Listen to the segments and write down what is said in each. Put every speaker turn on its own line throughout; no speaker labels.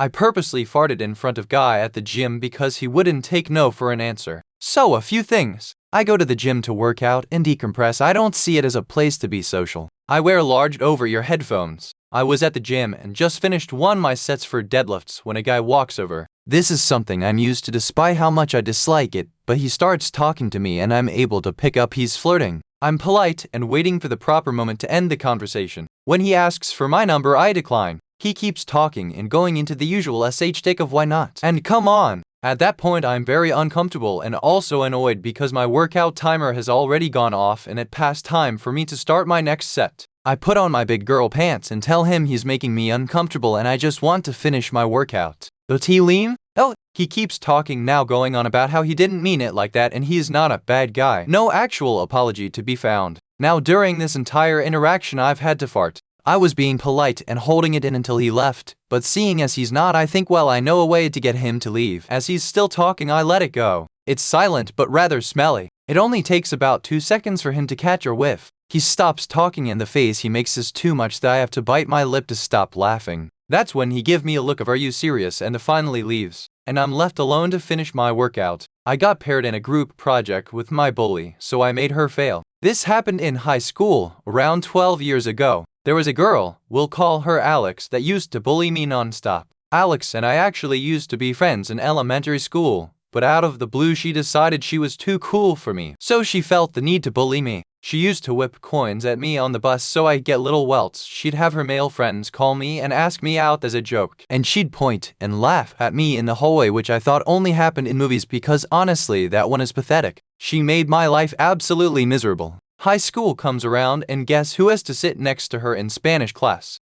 I purposely farted in front of Guy at the gym because he wouldn't take no for an answer. So a few things. I go to the gym to work out and decompress. I don't see it as a place to be social. I wear large over-ear headphones. I was at the gym and just finished one of my sets for deadlifts when a guy walks over. This is something I'm used to despite how much I dislike it, but he starts talking to me and I'm able to pick up he's flirting. I'm polite and waiting for the proper moment to end the conversation. When he asks for my number, I decline. He keeps talking and going into the usual shtick of why not? And come on! At that point, I'm very uncomfortable and also annoyed because my workout timer has already gone off and it passed time for me to start my next set. I put on my big girl pants and tell him he's making me uncomfortable and I just want to finish my workout. Does he leave? Oh, he keeps talking now, going on about how he didn't mean it like that and he is not a bad guy. No actual apology to be found. Now during this entire interaction I've had to fart. I was being polite and holding it in until he left, but seeing as he's not, I think, well, I know a way to get him to leave. As he's still talking, I let it go. It's silent but rather smelly. It only takes about 2 seconds for him to catch or whiff. He stops talking and the face he makes is too much that I have to bite my lip to stop laughing. That's when he gives me a look of "Are you serious?" and finally leaves. And I'm left alone to finish my workout. I got paired in a group project with my bully, so I made her fail. This happened in high school, around 12 years ago. There was a girl, we'll call her Alex, that used to bully me non-stop. Alex and I actually used to be friends in elementary school, but out of the blue she decided she was too cool for me, so she felt the need to bully me. She used to whip coins at me on the bus so I'd get little welts. She'd have her male friends call me and ask me out as a joke, and she'd point and laugh at me in the hallway, which I thought only happened in movies because honestly that one is pathetic. She made my life absolutely miserable. High school comes around and guess who has to sit next to her in Spanish class?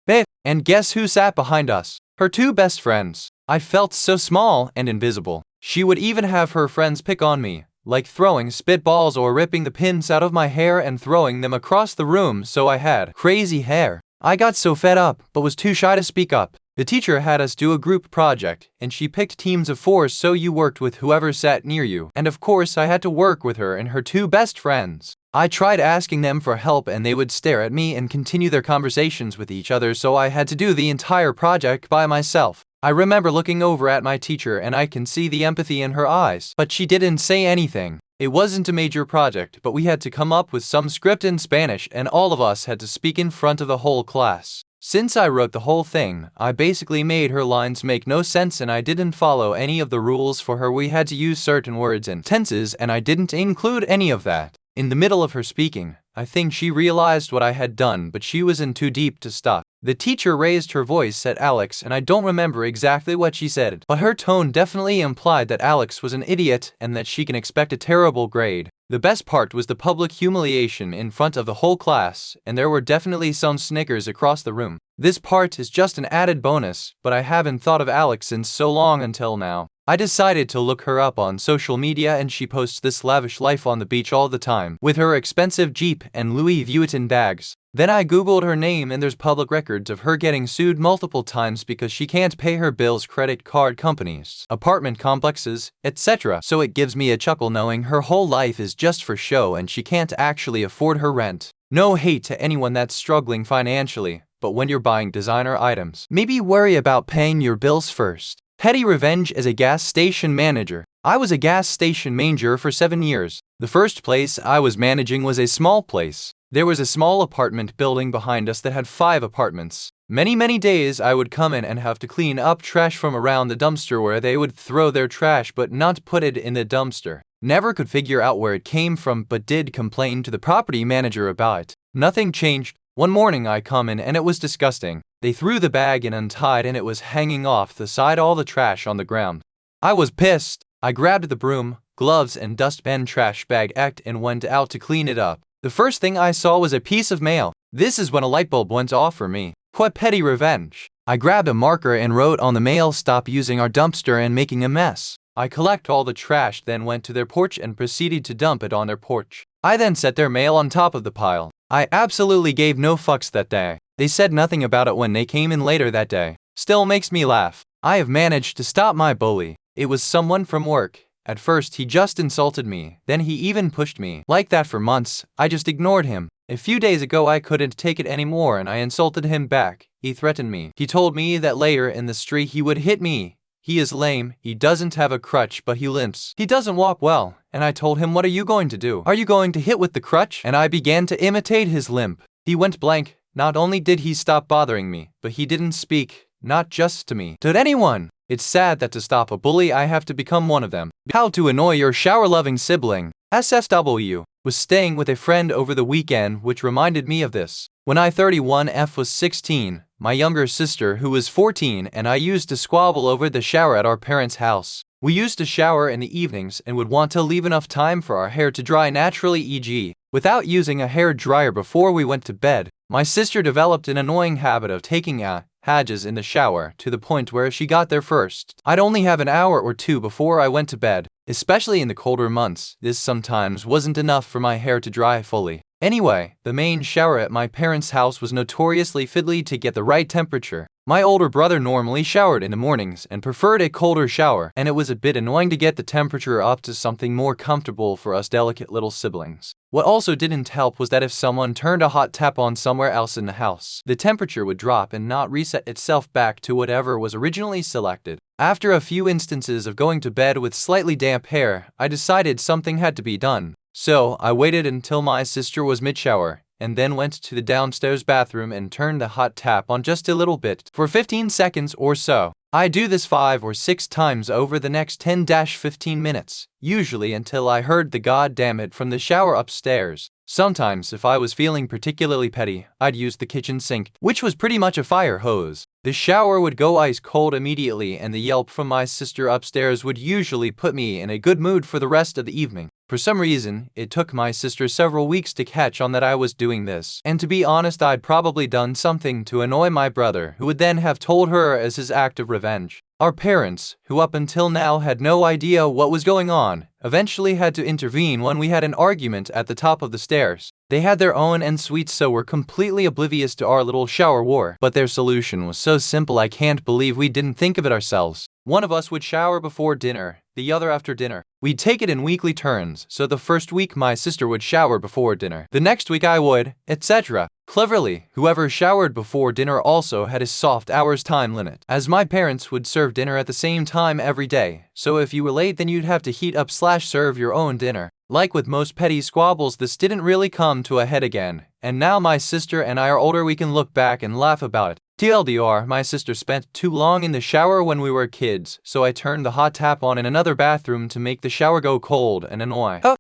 And guess who sat behind us? Her two best friends. I felt so small and invisible. She would even have her friends pick on me, like throwing spitballs or ripping the pins out of my hair and throwing them across the room so I had crazy hair. I got so fed up but was too shy to speak up. The teacher had us do a group project, and she picked teams of 4 so you worked with whoever sat near you, and of course I had to work with her and her two best friends. I tried asking them for help and they would stare at me and continue their conversations with each other, so I had to do the entire project by myself. I remember looking over at my teacher and I can see the empathy in her eyes, but she didn't say anything. It wasn't a major project, but we had to come up with some script in Spanish and all of us had to speak in front of the whole class. Since I wrote the whole thing, I basically made her lines make no sense and I didn't follow any of the rules for her. We had to use certain words and tenses and I didn't include any of that. In the middle of her speaking, I think she realized what I had done, but she was in too deep to stop. The teacher raised her voice at Alex and I don't remember exactly what she said, but her tone definitely implied that Alex was an idiot and that she can expect a terrible grade. The best part was the public humiliation in front of the whole class, and there were definitely some snickers across the room. This part is just an added bonus, but I haven't thought of Alex in so long until now. I decided to look her up on social media and she posts this lavish life on the beach all the time, with her expensive Jeep and Louis Vuitton bags. Then I googled her name and there's public records of her getting sued multiple times because she can't pay her bills, credit card companies, apartment complexes, etc. So it gives me a chuckle knowing her whole life is just for show and she can't actually afford her rent. No hate to anyone that's struggling financially, but when you're buying designer items, maybe worry about paying your bills first. PettyRevenge is a gas station manager. I was a gas station manager for 7 years. The first place I was managing was a small place. There was a small apartment building behind us that had 5 apartments. Many days I would come in and have to clean up trash from around the dumpster where they would throw their trash but not put it in the dumpster. Never could figure out where it came from but did complain to the property manager about it. Nothing changed. One morning I come in and it was disgusting. They threw the bag in untied and it was hanging off the side, all the trash on the ground. I was pissed. I grabbed the broom, gloves and dustbin trash bag act and went out to clean it up. The first thing I saw was a piece of mail. This is when a light bulb went off for me. What petty revenge. I grabbed a marker and wrote on the mail, "Stop using our dumpster and making a mess." I collect all the trash, then went to their porch and proceeded to dump it on their porch. I then set their mail on top of the pile. I absolutely gave no fucks that day. They said nothing about it when they came in later that day. Still makes me laugh. I have managed to stop my bully. It was someone from work. At first he just insulted me, then he even pushed me. Like that for months, I just ignored him. A few days ago I couldn't take it anymore and I insulted him back. He threatened me. He told me that later in the street he would hit me. He is lame, he doesn't have a crutch but he limps. He doesn't walk well, and I told him, what are you going to do? Are you going to hit with the crutch? And I began to imitate his limp. He went blank. Not only did he stop bothering me, but he didn't speak, not just to me, to anyone. It's sad that to stop a bully I have to become one of them. How to annoy your shower-loving sibling. SSW was staying with a friend over the weekend, which reminded me of this. When I 31F was 16, my younger sister, who was 14, and I used to squabble over the shower at our parents' house. We used to shower in the evenings and would want to leave enough time for our hair to dry naturally, e.g., without using a hair dryer before we went to bed. My sister developed an annoying habit of taking Hadges in the shower to the point where she got there first. I'd only have an hour or two before I went to bed. Especially in the colder months, this sometimes wasn't enough for my hair to dry fully. Anyway, the main shower at my parents' house was notoriously fiddly to get the right temperature. My older brother normally showered in the mornings and preferred a colder shower, and it was a bit annoying to get the temperature up to something more comfortable for us delicate little siblings. What also didn't help was that if someone turned a hot tap on somewhere else in the house, the temperature would drop and not reset itself back to whatever was originally selected. After a few instances of going to bed with slightly damp hair, I decided something had to be done. So, I waited until my sister was mid-shower, and then went to the downstairs bathroom and turned the hot tap on just a little bit, for 15 seconds or so. I do this 5 or 6 times over the next 10-15 minutes, usually until I heard the goddammit from the shower upstairs. Sometimes, if I was feeling particularly petty, I'd use the kitchen sink, which was pretty much a fire hose. The shower would go ice cold immediately, and the yelp from my sister upstairs would usually put me in a good mood for the rest of the evening. For some reason, it took my sister several weeks to catch on that I was doing this, and to be honest, I'd probably done something to annoy my brother, who would then have told her as his act of revenge. Our parents, who up until now had no idea what was going on, eventually had to intervene when we had an argument at the top of the stairs. They had their own en suite, so were completely oblivious to our little shower war, but their solution was so simple I can't believe we didn't think of it ourselves. One of us would shower before dinner, the other after dinner. We'd take it in weekly turns, so the first week my sister would shower before dinner, the next week I would, etc. Cleverly, whoever showered before dinner also had a soft hours time limit, as my parents would serve dinner at the same time every day, so if you were late then you'd have to heat up / serve your own dinner. Like with most petty squabbles, this didn't really come to a head again, and now my sister and I are older, we can look back and laugh about it. TLDR, my sister spent too long in the shower when we were kids, so I turned the hot tap on in another bathroom to make the shower go cold and annoy her.